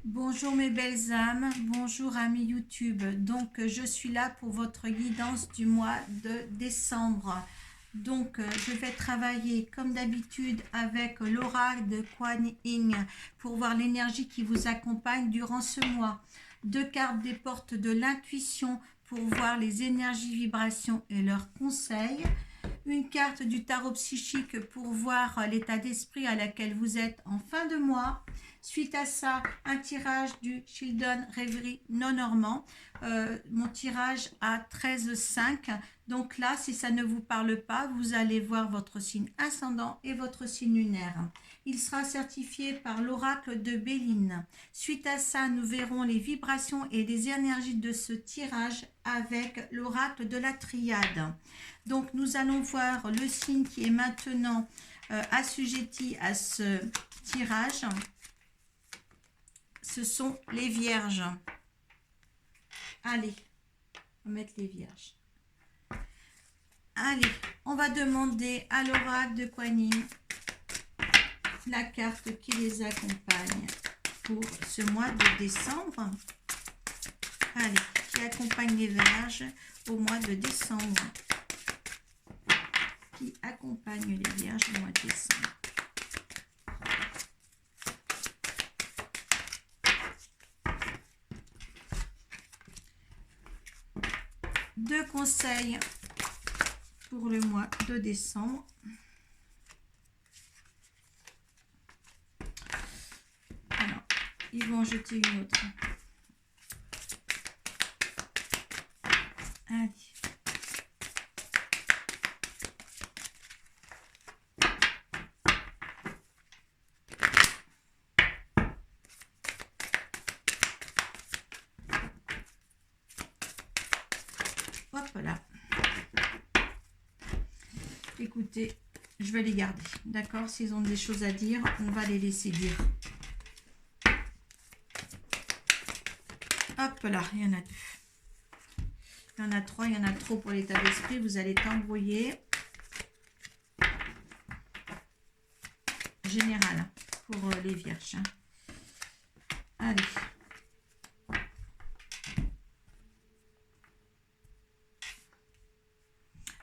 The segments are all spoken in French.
Bonjour mes belles âmes, bonjour amis YouTube. Donc je suis là pour votre guidance du mois de décembre. Donc je vais travailler comme d'habitude avec l'oracle de Kuan Yin pour voir l'énergie qui vous accompagne durant ce mois. Deux cartes des portes de l'intuition pour voir les énergies, vibrations et leurs conseils. Une carte du tarot psychique pour voir l'état d'esprit à laquelle vous êtes en fin de mois. Suite à ça, un tirage du Children Reverie non normand. Mon tirage à 13,5. Donc là, si ça ne vous parle pas, vous allez voir votre signe ascendant et votre signe lunaire. Il sera certifié par l'oracle de Béline. Suite à ça, nous verrons les vibrations et les énergies de ce tirage avec l'oracle de la triade. Donc nous allons voir le signe qui est maintenant assujetti à ce tirage. Ce sont les vierges. Allez, on va mettre les vierges. Allez, on va demander à l'oracle de Kuan Yin la carte qui les accompagne pour ce mois de décembre. Allez, qui accompagne les vierges au mois de décembre. Qui accompagne les vierges au mois de décembre. Deux conseils pour le mois de décembre. Alors, ils vont en jeter une autre. Allez. Hop là. Écoutez, je vais les garder. D'accord? S'ils ont des choses à dire, on va les laisser dire. Hop là, il y en a deux. Il y en a trois, il y en a trop pour l'état d'esprit. Vous allez t'embrouiller. Général pour les vierges. Allez.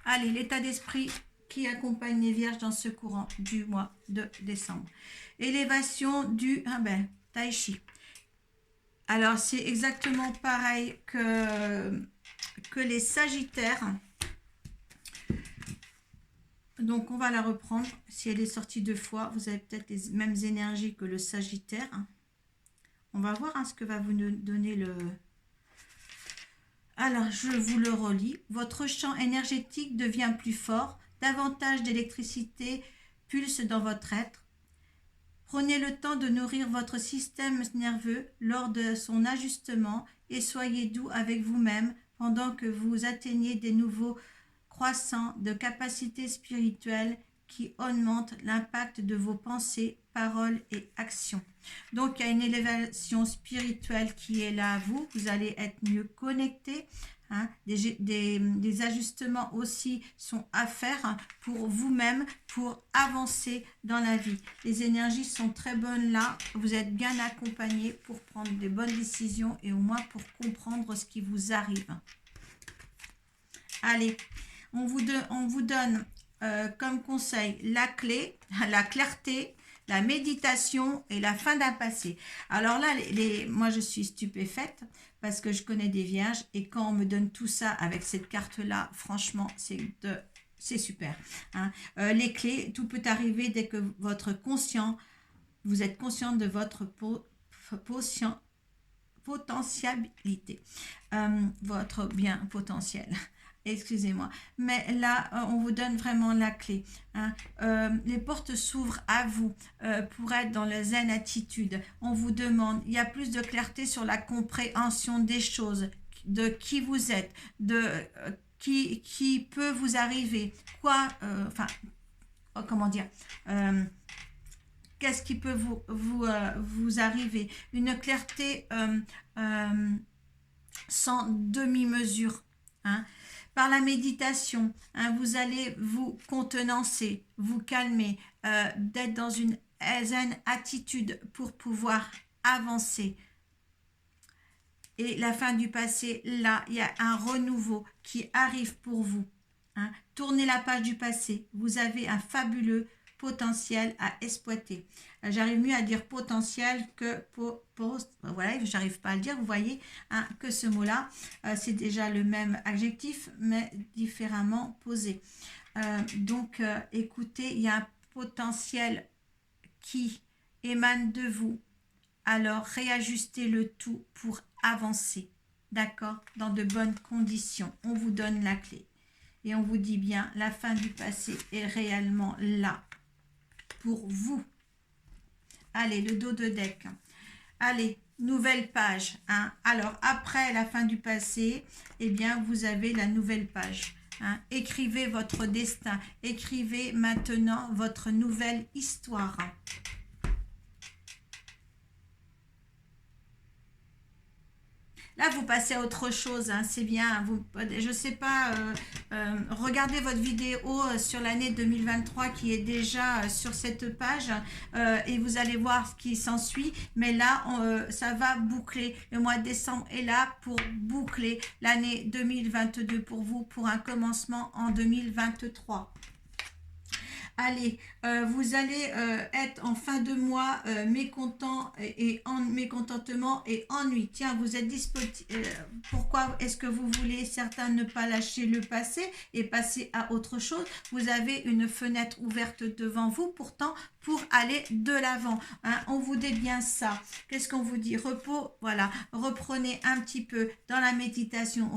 Allez, l'état d'esprit qui accompagne les vierges dans ce courant du mois de décembre. Élévation du Tai Chi. Alors, c'est exactement pareil que les sagittaires. Donc, on va la reprendre. Si elle est sortie deux fois, vous avez peut-être les mêmes énergies que le sagittaire. On va voir ce que va vous donner le... Alors, je vous le relis. Votre champ énergétique devient plus fort. Davantage d'électricité pulse dans votre être. Prenez le temps de nourrir votre système nerveux lors de son ajustement et soyez doux avec vous-même pendant que vous atteignez des niveaux croissants de capacité spirituelle qui augmentent l'impact de vos pensées, paroles et actions. Donc, il y a une élévation spirituelle qui est là à vous. Vous allez être mieux connecté. Des ajustements aussi sont à faire pour vous-même, pour avancer dans la vie. Les énergies sont très bonnes là. Vous êtes bien accompagné pour prendre des bonnes décisions et au moins pour comprendre ce qui vous arrive. Allez, on vous donne comme conseil la clé, la clarté, la méditation et la fin d'un passé. Alors là, moi je suis stupéfaite parce que je connais des vierges et quand on me donne tout ça avec cette carte-là, franchement, c'est super. Hein. Les clés, tout peut arriver dès que vous êtes conscient de votre potentialité, votre bien potentiel. Excusez-moi, mais là, on vous donne vraiment la clé. Hein. Les portes s'ouvrent à vous pour être dans la zen attitude. On vous demande, il y a plus de clarté sur la compréhension des choses, de qui vous êtes, de qui peut vous arriver, comment dire, qu'est-ce qui peut vous arriver, une clarté sans demi-mesure. Hein. Par la méditation, vous allez vous contenancer, vous calmer, d'être dans une zen attitude pour pouvoir avancer. et la fin du passé, là, il y a un renouveau qui arrive pour vous. Hein. Tournez la page du passé. Vous avez un fabuleux potentiel à exploiter. J'arrive mieux à dire potentiel que voilà, j'arrive pas à le dire, vous voyez, hein, que ce mot-là, c'est déjà le même adjectif, mais différemment posé. Donc, écoutez, il y a un potentiel qui émane de vous. Alors, réajustez le tout pour avancer, d'accord, dans de bonnes conditions. On vous donne la clé. Et on vous dit bien, la fin du passé est réellement là pour vous. Allez, le dos de deck. Allez, nouvelle page. Hein. Alors, après la fin du passé, eh bien, vous avez la nouvelle page. Hein. Écrivez votre destin. Écrivez maintenant votre nouvelle histoire. Là, vous passez à autre chose, hein, c'est bien. Vous, je sais pas, regardez votre vidéo sur l'année 2023 qui est déjà sur cette page et vous allez voir ce qui s'ensuit. Mais là, ça va boucler. Le mois de décembre est là pour boucler l'année 2022 pour vous, pour un commencement en 2023. Allez, vous allez être en fin de mois mécontent mécontentement et ennui. Tiens, vous êtes disponible. Pourquoi est-ce que vous voulez, certains, ne pas lâcher le passé et passer à autre chose? Vous avez une fenêtre ouverte devant vous, pourtant, pour aller de l'avant. Hein, on vous dit bien ça. Qu'est-ce qu'on vous dit? Repos, voilà. Reprenez un petit peu dans la méditation.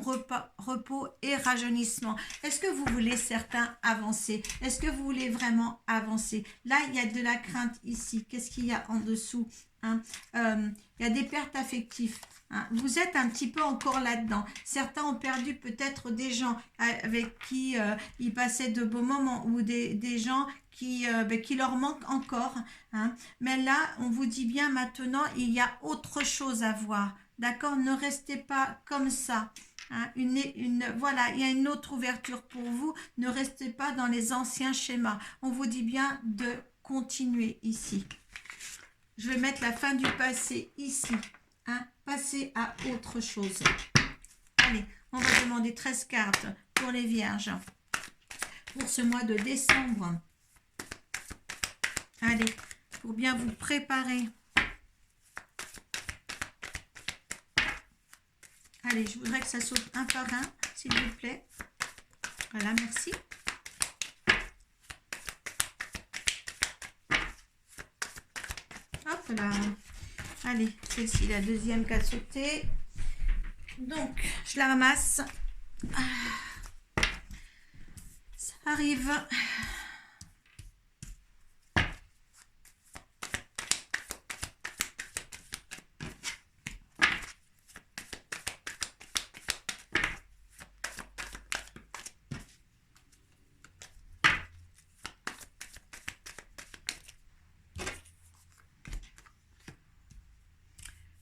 Repos et rajeunissement. Est-ce que vous voulez, certains, avancer? Est-ce que vous voulez vraiment avancer? Là, il y a de la crainte ici. Qu'est-ce qu'il y a en dessous? Hein? Il y a des pertes affectives. Hein? Vous êtes un petit peu encore là-dedans. Certains ont perdu peut-être des gens avec qui ils passaient de beaux moments ou des gens qui leur manquent encore. Hein? Mais là, on vous dit bien maintenant, il y a autre chose à voir. D'accord? Ne restez pas comme ça. Hein, voilà, il y a une autre ouverture pour vous. Ne restez pas dans les anciens schémas. On vous dit bien de continuer ici. Je vais mettre la fin du passé ici. Hein, passer à autre chose. Allez, on va demander 13 cartes pour les vierges. Pour ce mois de décembre. Allez, pour bien vous préparer. Allez, je voudrais que ça saute un par un, s'il vous plaît. Voilà, merci. Hop là. Allez, celle-ci, la deuxième qui a sauté. Donc, je la ramasse. Ça arrive.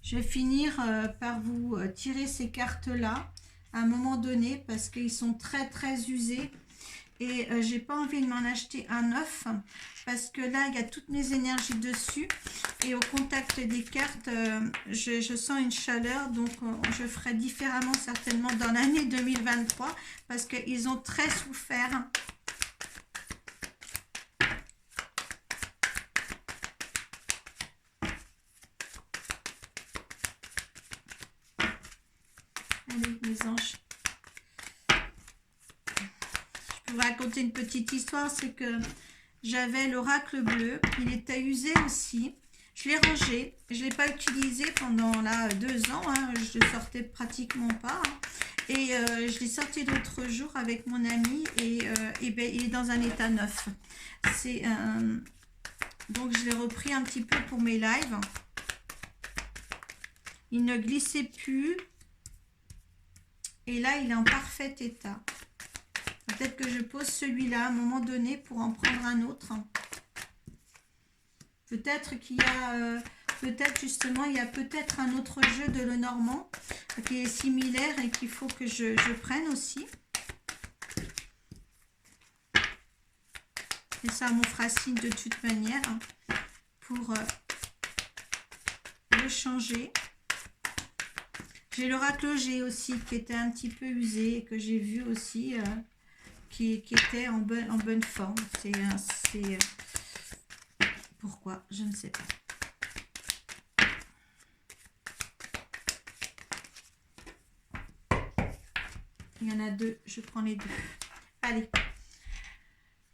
Je vais finir par vous tirer ces cartes-là à un moment donné parce qu'ils sont très usés et j'ai pas envie de m'en acheter un neuf parce que là, il y a toutes mes énergies dessus et au contact des cartes, je sens une chaleur, donc je ferai différemment certainement dans l'année 2023 parce qu'ils ont très souffert. Allez, mes anges. Je peux vous raconter une petite histoire, c'est que j'avais l'oracle bleu, il était usé aussi. Je l'ai rangé, je ne l'ai pas utilisé pendant là 2 ans, hein, je ne sortais pratiquement pas. Hein, et je l'ai sorti l'autre jour avec mon ami et ben, il est dans un état neuf. Donc je l'ai repris un petit peu pour mes lives. Il ne glissait plus. Et là, il est en parfait état. Peut-être que je pose celui-là à un moment donné pour en prendre un autre. Peut-être qu'il y a... peut-être justement, il y a peut-être un autre jeu de Lenormand qui est similaire et qu'il faut que je prenne aussi. Et ça, on fera signe de toute manière pour le changer. J'ai l'oracle G aussi qui était un petit peu usé et que j'ai vu aussi qui était en bonne forme. Pourquoi? Je ne sais pas. Il y en a deux, je prends les deux. Allez.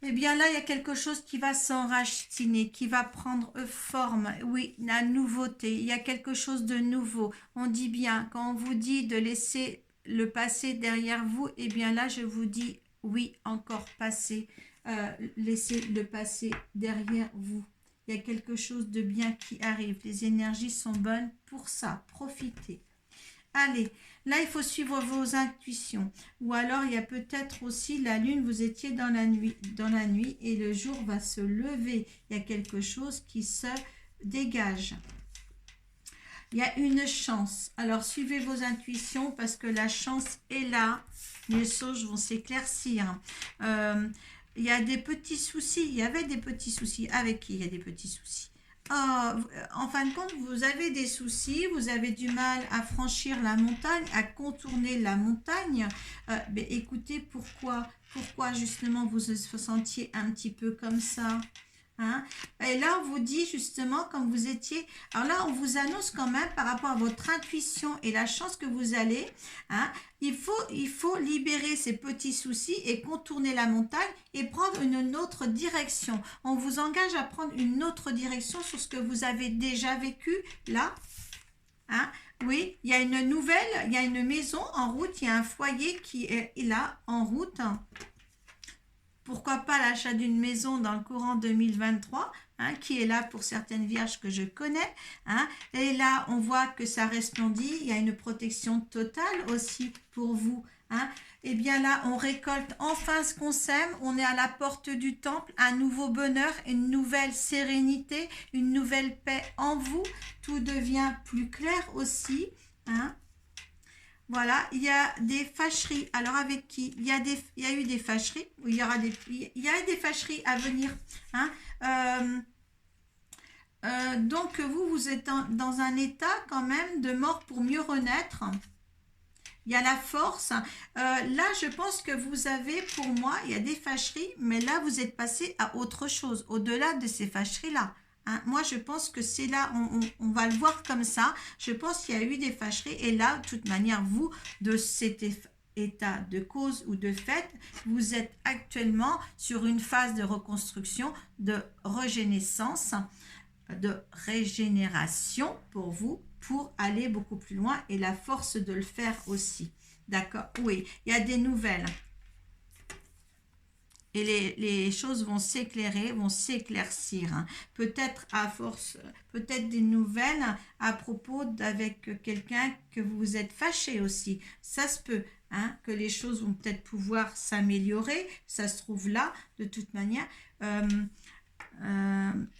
Eh bien là, il y a quelque chose qui va s'enraciner, qui va prendre forme. Oui, la nouveauté, il y a quelque chose de nouveau. On dit bien, quand on vous dit de laisser le passé derrière vous, eh bien là, je vous dis oui, encore passé. Laissez le passé derrière vous. Il y a quelque chose de bien qui arrive. Les énergies sont bonnes pour ça. Profitez. Allez, là, il faut suivre vos intuitions. Ou alors, il y a peut-être aussi la lune, vous étiez dans la nuit et le jour va se lever. Il y a quelque chose qui se dégage. Il y a une chance. Alors, suivez vos intuitions parce que la chance est là. Les choses vont s'éclaircir. Il y a des petits soucis. Il y avait des petits soucis. Avec qui il y a des petits soucis? En fin de compte, vous avez des soucis, vous avez du mal à franchir la montagne, à contourner la montagne. Écoutez, pourquoi justement vous vous sentiez un petit peu comme ça? Hein? Et là, on vous dit justement, comme vous étiez... Alors là, on vous annonce quand même par rapport à votre intuition et la chance que vous allez. Hein, il faut libérer ces petits soucis et contourner la montagne et prendre une autre direction. On vous engage à prendre une autre direction sur ce que vous avez déjà vécu là. Hein? Oui, il y a une nouvelle, il y a une maison en route, il y a un foyer qui est là en route. Pourquoi pas l'achat d'une maison dans le courant 2023, hein, qui est là pour certaines vierges que je connais. Hein, et là, on voit que ça resplendit. Il y a une protection totale aussi pour vous. Hein. Et bien là, on récolte enfin ce qu'on sème. On est à la porte du temple. Un nouveau bonheur, une nouvelle sérénité, une nouvelle paix en vous. Tout devient plus clair aussi. Hein. Voilà, il y a des fâcheries. Alors avec qui? Il y a eu des fâcheries. Il y a des fâcheries à venir. Hein. Donc vous êtes dans un état quand même de mort pour mieux renaître. Il y a la force. Là, je pense que vous avez, pour moi, il y a des fâcheries, mais là, vous êtes passé à autre chose, au-delà de ces fâcheries-là. Hein, moi, je pense que c'est là, on va le voir comme ça. Je pense qu'il y a eu des fâcheries et là, de toute manière, vous, de cet état de cause ou de fait, vous êtes actuellement sur une phase de reconstruction, de régénérescence, de régénération pour vous, pour aller beaucoup plus loin et la force de le faire aussi. D'accord? Oui, il y a des nouvelles. Et les choses vont s'éclairer, vont s'éclaircir. Hein. Peut-être à force, peut-être des nouvelles à propos d'avec quelqu'un que vous vous êtes fâché aussi. Ça se peut, hein, que les choses vont peut-être pouvoir s'améliorer. Ça se trouve là, de toute manière.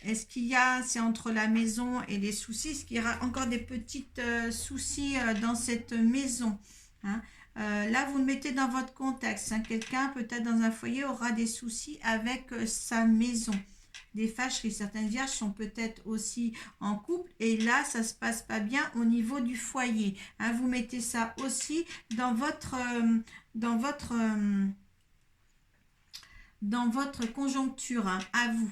Est-ce qu'il y a, c'est entre la maison et les soucis, est-ce qu'il y aura encore des petits soucis dans cette maison? Hein? Là, vous le mettez dans votre contexte. Hein. Quelqu'un, peut-être dans un foyer, aura des soucis avec sa maison. Des fâcheries. Certaines vierges sont peut-être aussi en couple. Et là, ça ne se passe pas bien au niveau du foyer. Hein. Vous mettez ça aussi dans votre conjoncture, hein, à vous.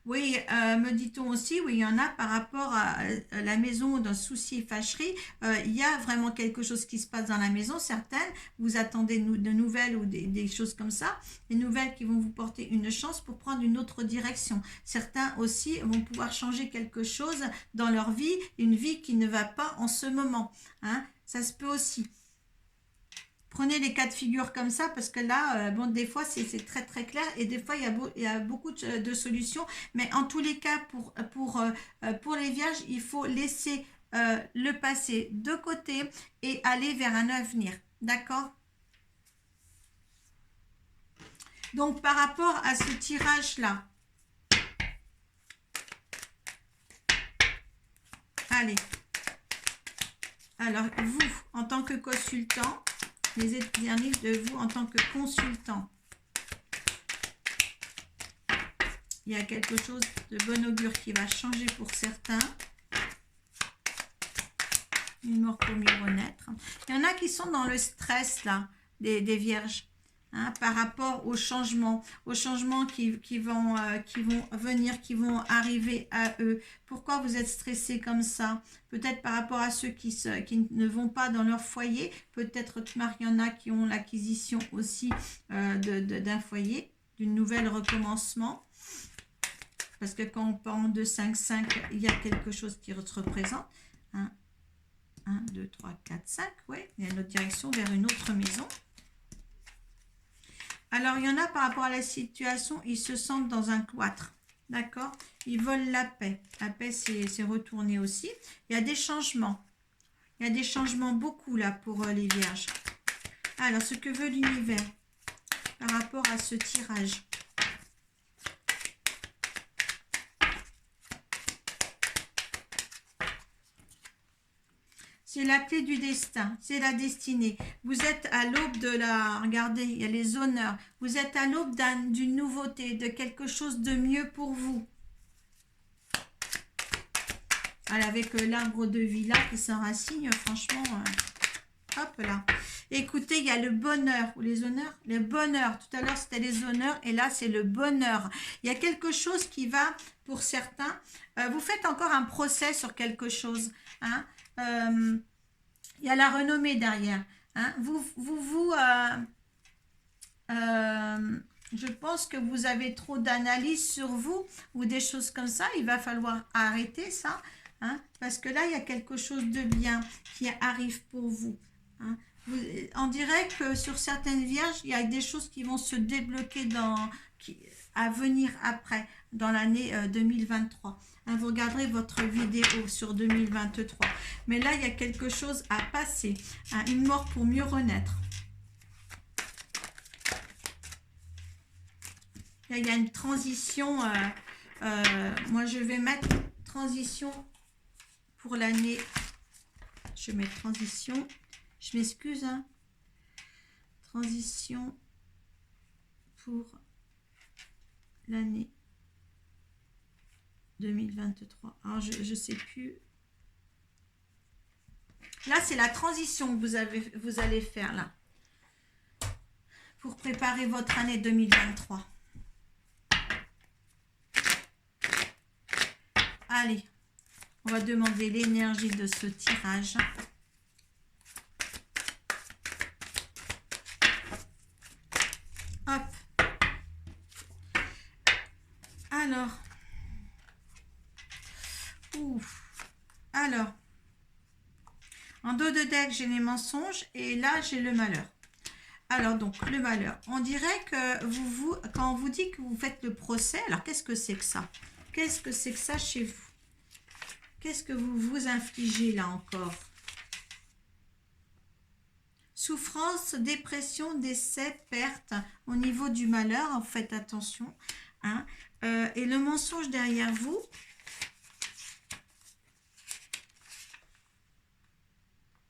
Oui, me dit-on aussi, oui, il y en a par rapport à la maison d'un souci et fâcherie. Il y a vraiment quelque chose qui se passe dans la maison. Certaines, vous attendez de nouvelles ou des choses comme ça. Des nouvelles qui vont vous porter une chance pour prendre une autre direction. Certains aussi vont pouvoir changer quelque chose dans leur vie, une vie qui ne va pas en ce moment. Hein. Ça se peut aussi. Prenez les cas de figure comme ça parce que là, bon, des fois, c'est très très clair et des fois, il y a beaucoup de solutions. Mais en tous les cas, pour les vierges, il faut laisser le passé de côté et aller vers un avenir. D'accord? Donc, par rapport à ce tirage-là, allez. Alors, vous, en tant que consultant, les énergies de vous en tant que consultant. il y a quelque chose de bon augure qui va changer pour certains. Une mort pour mieux renaître. Il y en a qui sont dans le stress, là, des vierges, hein, par rapport aux changements qui vont venir, qui vont arriver à eux. Pourquoi vous êtes stressé comme ça? Peut-être par rapport à ceux qui ne vont pas dans leur foyer. Peut-être qu'il y en a qui ont l'acquisition aussi d'un foyer, d'une nouvelle recommencement. Parce que quand on parle de 5-5, il y a quelque chose qui se représente. Hein. 1, 2, 3, 4, 5, oui, il y a une autre direction vers une autre maison. Alors, il y en a par rapport à la situation, ils se sentent dans un cloître, d'accord? Ils veulent la paix. La paix, c'est retourné aussi. Il y a des changements. Il y a des changements beaucoup là pour les vierges. Alors, ce que veut l'univers par rapport à ce tirage. C'est la clé du destin, c'est la destinée. Vous êtes à l'aube de la... Regardez, il y a les honneurs. Vous êtes à l'aube d'une nouveauté, de quelque chose de mieux pour vous. Alors, avec l'arbre de vie là qui s'enracine, franchement, hop là. Écoutez, il y a le bonheur, ou les honneurs, le bonheur. Tout à l'heure, c'était les honneurs, et là, c'est le bonheur. Il y a quelque chose qui va, pour certains, vous faites encore un procès sur quelque chose, hein. Il y a la renommée derrière. Hein. Je pense que vous avez trop d'analyse sur vous ou des choses comme ça. Il va falloir arrêter ça. Hein, parce que là, il y a quelque chose de bien qui arrive pour vous. Hein. On dirait que sur certaines vierges, il y a des choses qui vont se débloquer à venir après, dans l'année 2023. Hein, vous regarderez votre vidéo sur 2023. Mais là, il y a quelque chose à passer. Hein, une mort pour mieux renaître. Là, il y a une transition. Moi, je vais mettre transition pour l'année. Je mets transition. Je m'excuse. Hein. Transition pour l'année 2023. Alors, je ne sais plus. Là, c'est la transition que vous allez faire là. Pour préparer votre année 2023. Allez, on va demander l'énergie de ce tirage. Hop. Alors. Ouf. Alors. En dos de deck, j'ai les mensonges et là, j'ai le malheur. Alors, donc, le malheur. On dirait que quand on vous dit que vous faites le procès, alors qu'est-ce que c'est que ça? Qu'est-ce que c'est que ça chez vous? Qu'est-ce que vous vous infligez là encore? Souffrance, dépression, décès, perte au niveau du malheur, faites attention. Hein. Et le mensonge derrière vous,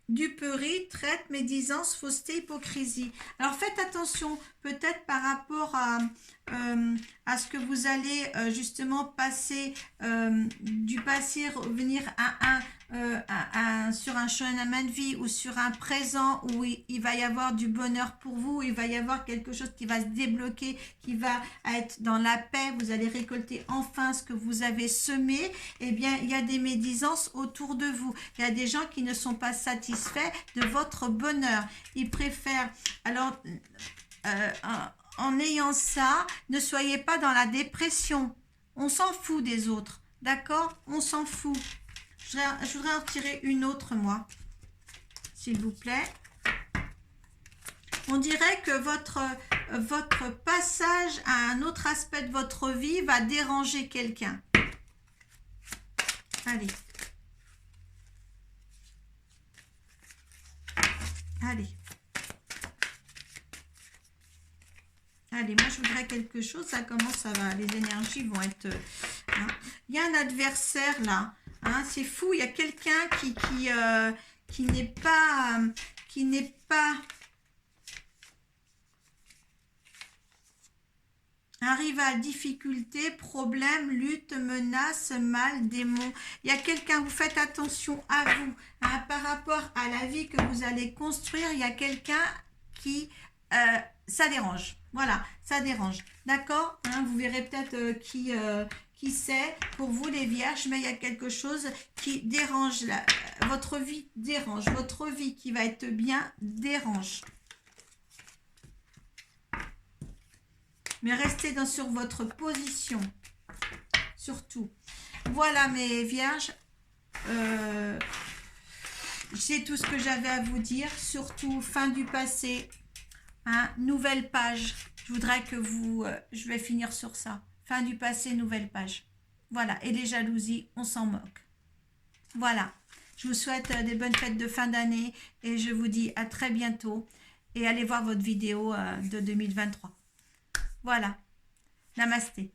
duperie, traite, médisance, fausseté, hypocrisie. Alors faites attention, peut-être par rapport à ce que vous allez justement passer du passé, revenir sur un chemin de vie ou sur un présent où il va y avoir du bonheur pour vous, il va y avoir quelque chose qui va se débloquer, qui va être dans la paix, vous allez récolter enfin ce que vous avez semé. Eh bien, il y a des médisances autour de vous. Il y a des gens qui ne sont pas satisfaits de votre bonheur. Ils préfèrent... Alors, en ayant ça, ne soyez pas dans la dépression. On s'en fout des autres. D'accord? On s'en fout. Je voudrais en retirer une autre, moi. S'il vous plaît. On dirait que votre passage à un autre aspect de votre vie va déranger quelqu'un. Allez. Allez. Allez, moi je voudrais quelque chose. Ça commence, ça va. Les énergies vont être... hein. Il y a un adversaire là. Hein, c'est fou. Il y a quelqu'un qui n'est pas... Un rival, difficulté, problème, lutte, menace, mal, démon. Il y a quelqu'un, vous faites attention à vous. Hein, par rapport à la vie que vous allez construire, il y a quelqu'un qui... ça dérange. Voilà, ça dérange. D'accord, hein, vous verrez peut-être qui c'est pour vous les vierges, mais il y a quelque chose qui dérange. Votre vie dérange. Votre vie qui va être bien dérange. Mais restez sur votre position. Surtout. Voilà mes vierges. C'est tout ce que j'avais à vous dire. Surtout, fin du passé. Hein, nouvelle page. Je voudrais que vous... je vais finir sur ça. Fin du passé, nouvelle page. Voilà. Et les jalousies, on s'en moque. Voilà. Je vous souhaite des bonnes fêtes de fin d'année. Et je vous dis à très bientôt. Et allez voir votre vidéo de 2023. Voilà. Namasté.